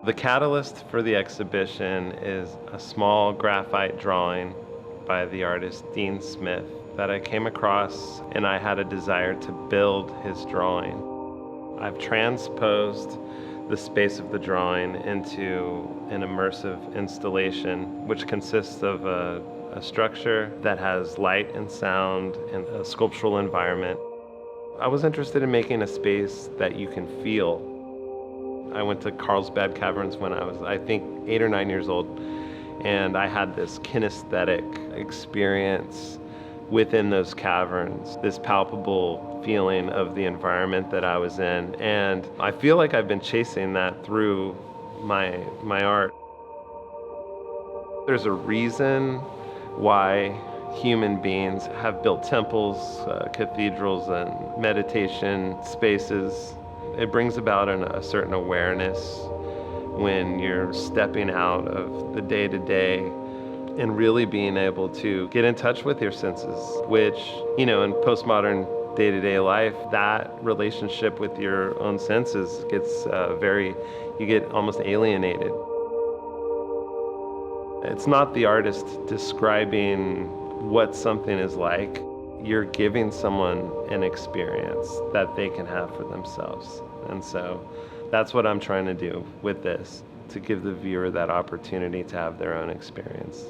The catalyst for the exhibition is a small graphite drawing by the artist Dean Smith that I came across, and I had a desire to build his drawing. I've transposed the space of the drawing into an immersive installation, which consists of a structure that has light and sound and a sculptural environment. I was interested in making a space that you can feel. I went to Carlsbad Caverns when I was, I think, 8 or 9 years old, and I had this kinesthetic experience within those caverns, this palpable feeling of the environment that I was in. And I feel like I've been chasing that through my art. There's a reason why human beings have built temples, cathedrals, and meditation spaces. It brings about a certain awareness when you're stepping out of the day-to-day and really being able to get in touch with your senses, which, in postmodern day-to-day life, that relationship with your own senses gets you get almost alienated. It's not the artist describing what something is like. You're giving someone an experience that they can have for themselves. And so that's what I'm trying to do with this, to give the viewer that opportunity to have their own experience.